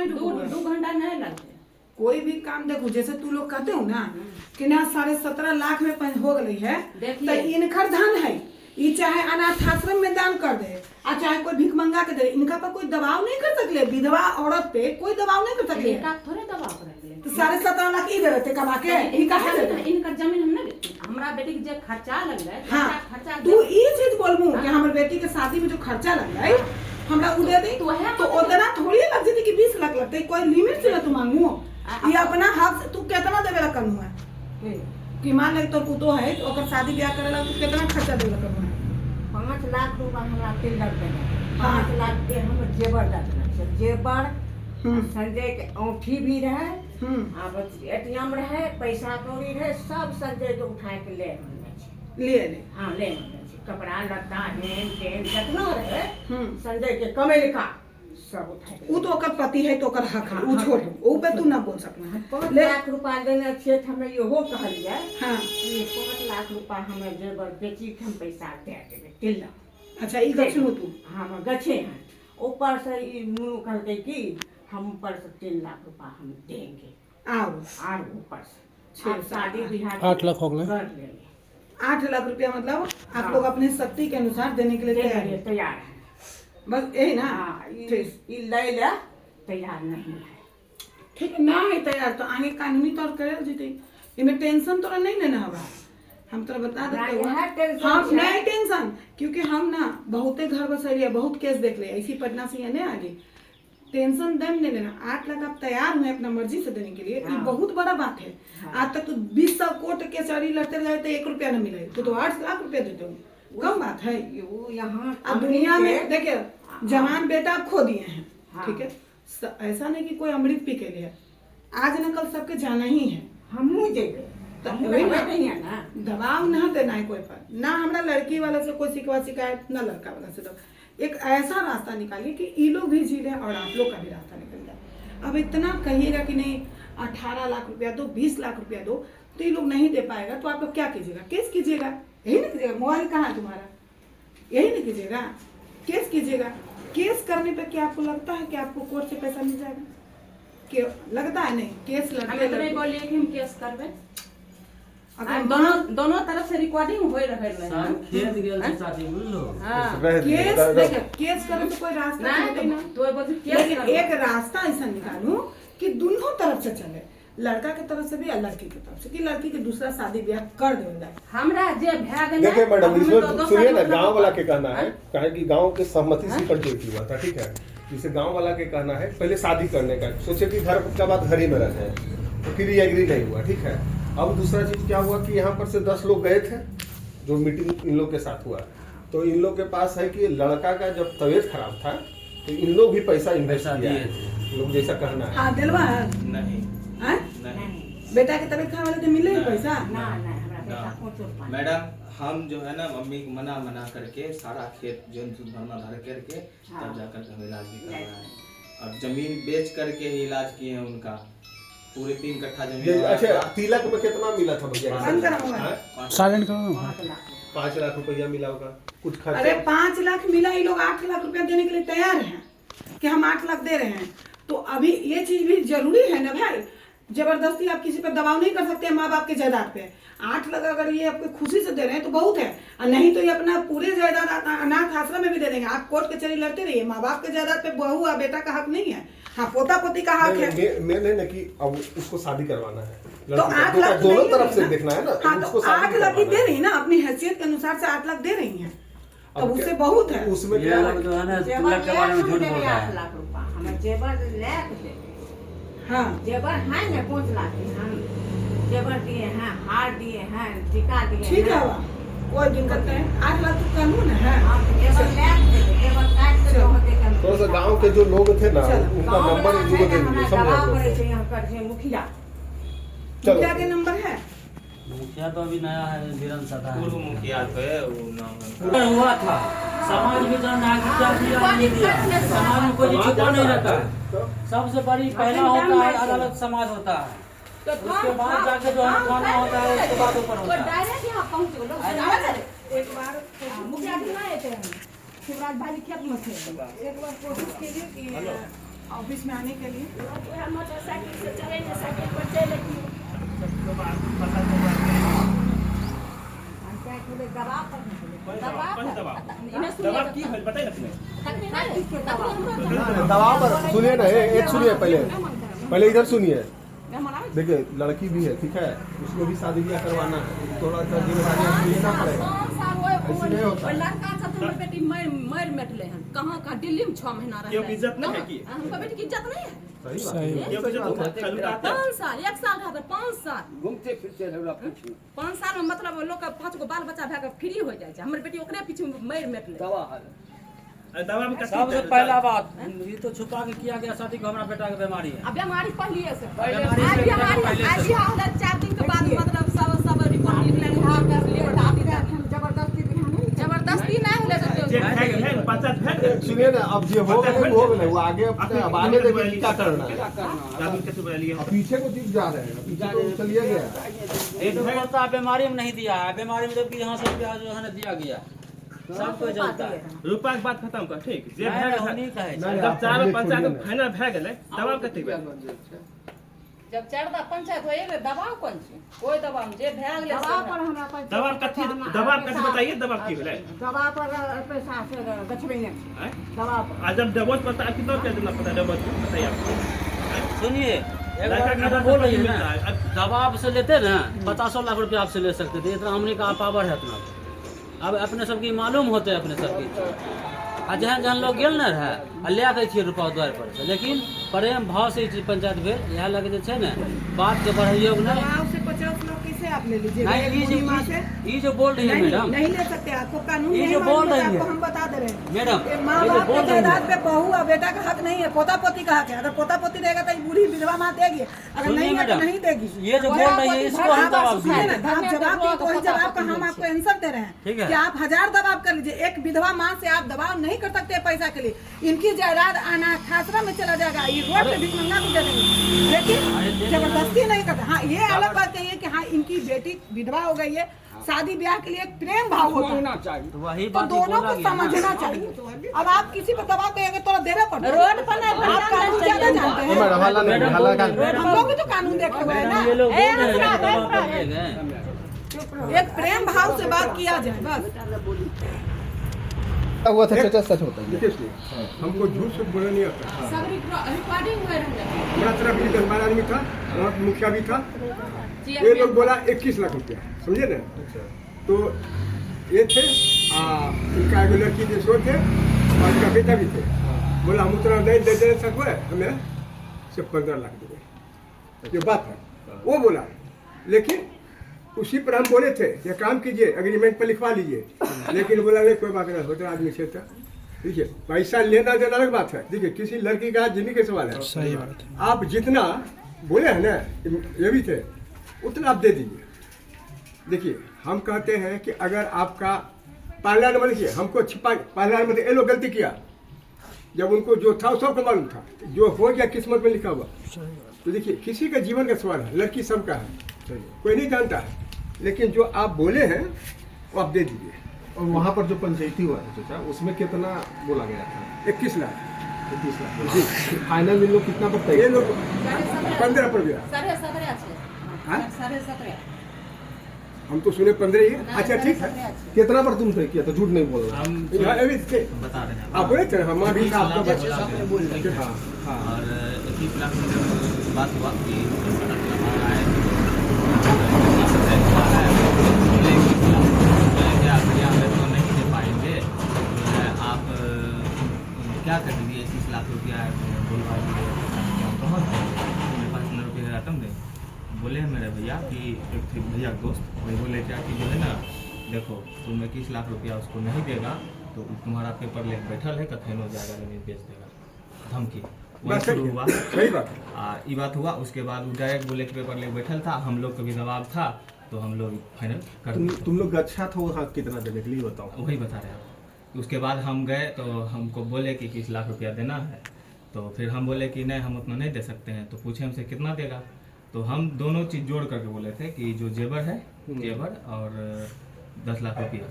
नहीं रुकूंगा। 2 घंटा नहीं लगते। कोई भी काम देखो, जैसे तू लोग कहते हो ना कि ना 17.5 लाख में हो गई है, तो इनकर धन है, ये चाहे अनाथ आश्रम में दान कर दे और चाहे कोई भीख मंगा के दे, इनका पर कोई दबाव नहीं कर सकले। विधवा औरत पे कोई दबाव नहीं कर सकले। थोड़े दबाव कर, तो 17.5 लाख ही दे देते कमा के। इनका जमीन हमने हमरा बेटी के जो खर्चा लग रहा है, हाँ, खर्चा तू ये चीज बोलबू कि हमारे बेटी के शादी में जो खर्चा लग रहा है हमरा उ दे दे, तो उतना थोड़ी लग जती कि 20 लाख लगते। कोई लिमिट से ना तू मांगू, ये अपना हक से तू कितना देवे ला करू है कि मान ले तो पुतो है तो ओकर शादी ब्याह करेला तू कितना खर्चा देवे ला करू है। 5 लाख रुपया हमरा के लग गए। 5 लाख के हम जेवर लगना, जेवर संजय के औंठी भी रहे, एटीएम रहे, पैसा कौड़ी रहे, सब संजय के उठा के ले ले हाँ ले कपड़ा लत्ता हेन टेन जितना रहे संजय के कमेल का सब उठा के। उ तो ओकर पति है तो ओकर हक है, उ छोड़, उ पे तू ना बोल सकना है। 5 लाख रुपया देने छे हमें इहो कहलिए हां ये 5 लाख रुपया हमें जेवर बेची के हम पैसा दे देबे तिल्ला। अच्छा ई गछनु तू? हां हम गछे हैं। ऊपर से ई मुनु कहते कि हम ऊपर से 3 लाख रुपया हम देंगे और ऊपर से शादी ब्याह 8 लाख हो गए। कर लेंगे। 8 लाख रुपया मतलब आप लोग अपने शक्ति के अनुसार देने के लिए तैयार है, बस यही ना? ये ले ले तैयार नहीं है। ठीक ना है तैयार तो आगे कानूनी तौर करे जीते, इनमें टेंशन तोरा नहीं लेना होगा। हम तो बता देते हम नहीं टेंशन, क्योंकि हम ना बहुते घर बसैलिए, बहुत केस देख ले ऐसी पटना से यानी आगे टेंशन दम नहीं लेना। 8 लाख आप तैयार हुए अपना मर्जी से देने के लिए, ये बहुत बड़ा बात है। आज तक तो 20 कोर्ट के चोरी लड़ते रहे तो 1 रुपया न मिले, तो 8 लाख रुपया देते हो, कम बात है। यहाँ अब दुनिया में देखिए जवान बेटा आप खो दिए हैं, ठीक है, ऐसा नहीं कि कोई अमृत पी के लिए, आज न कल सबके जाना ही है। हम देंगे दबाव ना देना है कोई पर, ना हमारा लड़की वाला से कोई शिकवा शिकायत, ना लड़का वाला से। तो एक ऐसा रास्ता निकालिए कि ये लोग भी जी लें और आप लोग का भी रास्ता निकल जाए। अब इतना कहिएगा कि नहीं 18 लाख रुपया दो, 20 लाख रुपया दो, तो ये लोग नहीं दे पाएगा तो आप लोग क्या कीजिएगा? केस कीजिएगा, यही नहीं कीजिएगा? मोबाइल कहाँ है तुम्हारा? यही नहीं कीजिएगा? केस कीजिएगा। केस करने पे क्या आपको लगता है कि आपको कोर्ट से पैसा मिल जाएगा? कि लगता है नहीं? केस लड़के बोलिए कि हम केस करबे, अगर दोनों तरफ से रिकॉर्डिंग हो रहे हैं। खेत गेल से शादी बोलो केस देखिए, केस करे तो कोई रास्ता नहीं ना, तो बोलते केस एक रास्ता ऐसा निकालूं कि दोनों तरफ से चले, लड़का के तरफ से भी और लड़की की तरफ से, कि लड़की के दूसरा शादी ब्याह कर देंगे। हमरा जे भाग ना देखिए मैडम, इसमें सुनिए ना, गांव वाला के कहना है कहे कि गांव के सहमति से पर जोड़ हुआ था, ठीक है। जिसे गांव वाला के कहना है पहले शादी करने का, सोचे कि घर के बाद घर ही में रहे, तो फिर ये एग्री नहीं हुआ, ठीक है। अब दूसरा चीज क्या हुआ कि यहाँ पर से 10 लोग गए थे, जो मीटिंग इन लोग के साथ हुआ, तो इन लोग के पास है कि लड़का का जब तबीयत खराब था तो इन लोग भी पैसा इन्वेस्ट किया है, लोग जैसा कहना है। हाँ दिलवा नहीं बेटा के तबीयत खराब वाले तो मिले ही पैसा मैडम। हम जो है ना मम्मी को मना करके सारा खेत जो भरना भर करके तब जाकर के हम इलाज भी करवाए हैं, और जमीन बेच करके ही इलाज किए हैं उनका। पूरे 3 कट्ठा जमीन। अच्छा, तिलक में कितना मिला था भैया? 5 लाख रुपया मिला होगा कुछ खर्चा। अरे 5 लाख मिला, ये लोग 8 लाख रुपया देने के लिए तैयार हैं कि हम 8 लाख दे रहे हैं। तो अभी ये चीज भी जरूरी है ना भाई, जबरदस्ती आप किसी पर दबाव नहीं कर सकते माँ बाप के जायदाद पे। 8 लाख अगर ये आपको खुशी से दे रहे हैं तो बहुत है, और नहीं तो ये अपना पूरे जायदाद अनाथ आश्रम में भी दे देंगे। आप कोर्ट कचहरी लड़ते रहिए, माँ बाप के जायदाद पे बहू और बेटा का हक नहीं है, हाँ पोता पोती का हक है। मैंने ना कि अब उसको शादी करवाना है, तो 8 लाख दोनों तरफ से देखना है ना। हाँ तो 8 लाख ही दे रही ना, अपनी हैसियत के अनुसार से 8 लाख दे रही है, तब उससे बहुत है। उसमें क्या जो है ना तिलक के बारे में झूठ बोल रहा है। 8 लाख रुपया हमें जेवर ले के, हाँ जेवर है ना 5 लाख के, हम जेवर दिए हैं, हार दिए हैं, टीका दिए, ठीक है, कोई दिक्कत नहीं। 8 लाख तो कानून है। जेवर ले जेवर काट के थोड़ा सा गाँव के जो लोग थे ना उनका नंबर मुखिया मुखिया के नंबर है। मुखिया तो अभी नया है, धीरन सा था, पूर्व मुखिया थे, वो नाम हुआ था। समाज में जो नागरिक समाज में कोई छुपा नहीं रहता, सबसे बड़ी पहला होता है अदालत, समाज होता है, उसके बाद जाके जो है थाना होता है, उसके बाद ऊपर होता है। एक बार मुखिया जी ना आए थे, शिवराज भाई खेत में थे, एक बार कोशिश कीजिए कि ऑफिस में आने के लिए? मोटरसाइकिल से चलेंगे, साइकिल पर चलेंगे। पंचायत बोले दबाव पर नहीं बोले, दबाव दबाव की है बताइए ना किसके दबाव दबाव पर सुनिए ना, एक सुनिए पहले इधर सुनिए। देखिए लड़की भी है, ठीक है, उसको भी शादी ब्याह करवाना है, थोड़ा सा जिम्मेदारी लेना पड़ेगा। ऐसे नहीं होता। लड़का सब हमर बेटी मर मिटले हन, कहां का दिल्ली में 6 महीना रहे। ये इज्जत नहीं है की? हमका बेटी की इज्जत नहीं है। सही बात ये है। इज्जत तो खाली उड़ाते हैं। 5 साल 1 साल रहते 5 साल घूमते फिरते रहे पूछू 5 साल में मतलब लोग का 5 गो बाल बच्चा भए के फ्री हो जाए छै। हमर बेटी ओकरे पीछे मर मिटले। दवा है दवा में सबसे पहला बात ये तो छुपा के किया गया शादी को, हमारा बेटा की बीमारी है। अब बीमारी पहले से बीमारी आज से हमारी पहले आज से। हमरा 4 दिन के बाद मतलब सब रिपोर्ट निकले हम जबरदस्ती भी नहीं जबरदस्ती नहीं होले जे तो है पंचायत है सुनिए ना, अब जो हो गए वो हो गए, वो आगे अब आगे देखिए क्या करना है। दादू कैसे बोल लिए अब पीछे को दिख जा रहे हैं, पीछे को चलिए गया। ये तो बोलता है बीमारी में नहीं दिया है, बीमारी में जबकि यहाँ से प्याज जो है ना दिया गया, सबको जलता है। रुपया के बात खत्म कर ठीक जे नहीं, है हम नहीं कहे नहीं, जब आप चार पहले पंचायत छोड़िए ना। फाइनल भए गेलै दबाव कते बे जब 4 पंचायत होए रे दबाव कोन छै? कोई दबाव जे भए गेले दबाव पर हमरा पर दबाव कथी दबाव कैसे बताइए दबाव की भेलै दबाव पर पैसा से गछबे नहीं हैं? दबाव पर आ जब डबल पता कितना क्या देना पता डबल बताइए आप सुनिए एक लड़का बार का मैडम तो बोल रही है मिलता ना, है। अब दबाव से लेते ना 50 लाख रुपया आपसे ले सकते थे, इतना हमने का पावर है इतना। अब अपने सबकी मालूम होते है अपने सबकी। आ जहाँ जहाँ लोग गेल न रहे आ ले आके छियै रुपया द्वार पर से, लेकिन प्रेम भाव से ई चीज पंचायत भेल। इएह लगे जे छै ने बात के बढ़ाइयो नहीं। दबाव से 50 लाख कैसे आप ले लीजिएगा? नहीं, एक बूढ़ी माँ से ये जो बोल रही है नहीं, मैडम, नहीं ले सकते। आपको कानून ये नहीं जो बोल मालूम है, रही आपको है। हम बता दे रहे हैं। मैडम माँ ये जो बाप बोल के रही जायदाद है, पे बहू और बेटा का हक नहीं है, पोता पोती का हक है। अगर पोता पोती देगा तो ये बूढ़ी विधवा माँ देगी, अगर सुनिए नहीं है तो मैडम, नहीं देगी। ये जो बोल रही है इसको हम आप जवाब सुनिए देंगे। ना, आप जवाब दिए तो वही जवाब का हम आपको आंसर दे रहे ठीक हैं है। कि आप 1000 दबाव कर लीजिए, एक विधवा माँ से आप दबाव नहीं कर सकते पैसा के लिए। इनकी जायदाद अनाथ आश्रम में चला जाएगा, ये रोड पे भिख मंगा भी दे देंगे, लेकिन जबरदस्ती नहीं करते। हाँ, ये अलग बात कही है कि हाँ इनकी बेटी विधवा हो गई है, शादी ब्याह के लिए एक प्रेम भाव होता है, होना चाहिए तो वही तो बात ही दोनों बोला को गया ना। समझना चाहिए। अब आप किसी पर दबाव कहेंगे तो देना पड़ता है। रोड पर नहीं आप कानून ज्यादा जानते हैं, मैडम हल्ला नहीं, हल्ला का हम लोग भी तो कानून देखे हुए हैं मैडम, ये ना। लोग बोल रहे हैं कि दबाव पर ले गए। एक प्रेम भाव से बात किया जाए बस। हुआ था चाचा, सच होता है। देखिए हमको झूठ से बोलना नहीं आता। सब रिकॉर्डिंग हो रहा है। हमारा तरफ भी 10-12 आदमी था, वहाँ मुखिया भी था। ये लोग बोला 21 लाख रुपया, समझे ना। तो ये थे इनका एगो लड़की जो सो थे और इनका बेटा भी थे। बोला हम उतना नहीं दे सकते, हमें सिर्फ 15 लाख देंगे, जो बात है वो बोला। लेकिन उसी पर हम बोले थे ये काम कीजिए, एग्रीमेंट पर लिखवा लीजिए। लेकिन बोला नहीं कोई बात नहीं, होता आदमी से था। देखिए पैसा लेना देना अलग बात है। देखिए किसी लड़की का जिंदगी का सवाल है, सही बात है। आप जितना बोले हैं ना, ये भी थे, उतना आप दे दीजिए। देखिए हम कहते हैं कि अगर आपका पहला नंबर, देखिए हमको छिपा पहला नंबर, ये लोग गलती किया। जब उनको जो था सबको मालूम था, जो हो गया किस्मत में लिखा हुआ। तो देखिए किसी का जीवन का सवाल है, लड़की सबका है, कोई नहीं जानता है। लेकिन जो आप बोले हैं वो आप दे दीजिए। और वहाँ पर जो पंचायती हुआ था चाचा, उसमें कितना बोला गया था? 21 लाख। 21 लाख। फाइनल इन लोग कितना पर ये तय? लोग 15 पर गया। 17.5 हाँ? 17.5 हम तो सुने 15 ही है। अच्छा ठीक है। कितना पर तुम तय किया था? झूठ नहीं बोल रहा। हम यहाँ अभी थे। बता रहे हैं आप बोले थे हम भी था, आपका बच्चा। हाँ हाँ हाँ। और 21 लाख में जब बात हुआ कि सड़क लगा है तो नहीं दे पाएंगे, आप क्या कर दीजिए 21 लाख रुपया बोलवा दीजिए, बहुत मेरे पास रुपये का रकम दे। बोले मेरे भैया कि एक थे भैया दोस्त, वही बोले क्या कि जो है ना देखो तुम 21 लाख रुपया उसको नहीं देगा तो तुम्हारा पेपर लेके बैठल है, कखन हो जाएगा, जमीन बेच देगा, धमकी। वही शुरू हुआ, सही बात। ये बात हुआ। उसके बाद वो डायरेक्ट बोले कि पेपर लेके बैठल था, हम लोग का भी दबाव था, तो हम लोग फाइनल कर दिए। तुम लोग अच्छा था वहाँ कितना देने के लिए बताओ? वही बता रहे हैं। उसके बाद हम गए तो हमको बोले कि 21 लाख रुपया देना है। तो फिर हम बोले कि नहीं हम उतना नहीं दे सकते हैं। तो पूछे हमसे कितना देगा, तो हम दोनों चीज़ जोड़ करके बोले थे कि जो जेवर है, जेवर और 10 लाख रुपया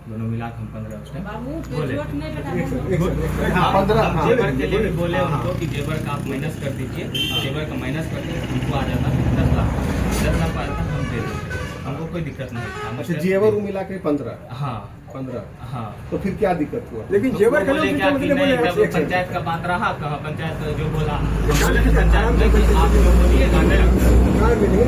दोनों मिला के हम 15 उस टाइम बाबू बोले। पेट नहीं बेटा एक सेकंड, हाँ, 15 हाँ, जेवर के लिए भी बोले हाँ, उनको कि जेवर का आप माइनस कर दीजिए, जेवर का माइनस करके हमको आ जाता 10 लाख आ जाता, हम दे देते, हमको कोई दिक्कत नहीं था। अच्छा मतलब- जेवर मिला के 15 हाँ 15 हाँ। तो फिर क्या दिक्कत हुआ? लेकिन जेवर का बोले लोग क्या कि बोले नहीं, बोले जब पंचायत का बात रहा कहा पंचायत जो बोला बोले कि पंचायत में कि आप जो बोलिएगा नहीं,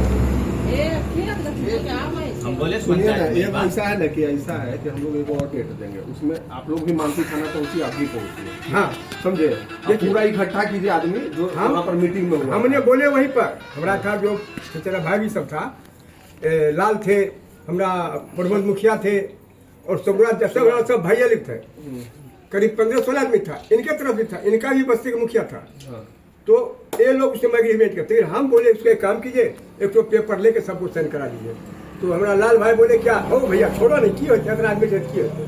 ए फिर क्या मैं हम बोले सुनिए ना, पंचायत ये में बात- ऐसा है ना कि ऐसा है कि हम लोग एक और डेट देंगे, उसमें आप लोग भी मानसी थाना पहुंचिए, आप भी पहुंचिए, हाँ समझे? ये पूरा इकट्ठा कीजिए आदमी जो हाँ। वहाँ पर मीटिंग में हुआ। हमने बोले वहीं पर हमारा था जो तेरा भाई भी सब था, लाल थे, हमारा प्रबंध मुखिया थे और सब भैया लिख थे, करीब 15-16 आदमी था, इनके तरफ भी था, इनका भी बस्ती का मुखिया था। हाँ। तो ये लोग उसमें एग्रीमेंट करते हैं, हम बोले उसके काम कीजिए, एक तो पेपर लेके सबको साइन करा दीजिए। तो हमारा लाल भाई बोले क्या हो भैया छोड़ो नहीं, की होता है आदमी से की होता है,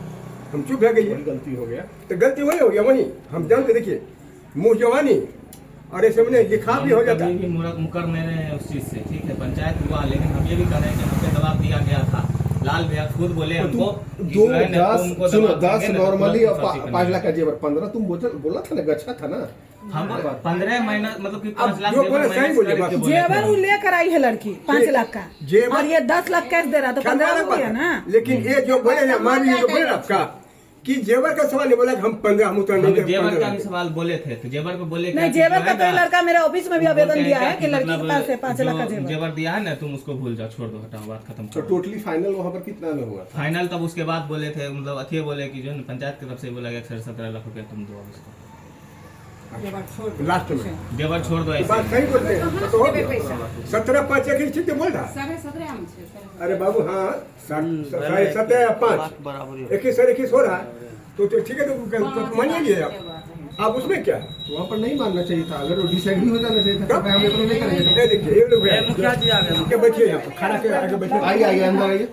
हम चुप रह गए। वही गलती हो गया। तो गलती वही हो गया, वही हम जानते, देखिए मुँह जवानी और ऐसे में लिखा भी हो जाता। कभी भी मुकर नहीं रहे हैं उस चीज से, ठीक है पंचायत हुआ, लेकिन हम ये भी कर रहे हैं कि हम पे दबाव दिया गया था। लाल भैया खुद बोले हमको कि दो जो है ना, तो उनको 10 सुनो दबाव 10 देंगे ना, नॉर्मली तो और तुरंत फांसी 5 लाख का जेवर 15 तुम बोला था ना, गच्छा था ना। हम 15 महीना मतलब कि 5 लाख जो जेवर बोले सही माइनस बोले, करके बस। बोले थे जेवर हम। वो लेकर आई है लड़की 5 लाख का, जेवर- और ये 10 लाख कैश दे रहा तो 15 हो गया ना। लेकिन ये जो बोले ना, मान लीजिए जो बोले ना आपका कि जेवर का सवाल नहीं बोला कि हम 15 हम उतना हम नहीं जेवर का भी 15 सवाल बोले थे, तो जेवर पे बोले नहीं, कि जेवर जो का है तो ये ना, लड़का मेरा ऑफिस में भी वो आवेदन बोलते दिया हैं है कि लड़की के मतलब पास है 5 लाख का जो जेवर। जेवर दिया है ना, तुम उसको भूल जाओ, छोड़ दो, हटाओ, बात खत्म तो करो। टोटली फाइनल वहाँ पर कितना में हुआ था? फाइनल तब उसके बाद बोले थे, मतलब अथी बोले कि जो है ना, पंचायत की तरफ से बोला गया 17 लाख रुपया तुम दो अब इसको, लास्ट में जेवर छोड़ दो ये ऐसे। बात सही बोलते हैं, तो हो गया 17-5 एक ठीक बोल रहा। 17.5 हम छे अरे बाबू हाँ 17-5 21 हो रहा है, तो ठीक है, तो मानिए लिए आप उसमें क्या वहाँ पर नहीं मानना चाहिए था, अगर वो डिसएग्री हो जाना चाहिए था तो हम इतना नहीं करेंगे। ये देखिए ये लोग मुखिया जी आ गए। बैठिए यहाँ पर, खाना के आगे बैठिए। आइए आइए अंदर आइए।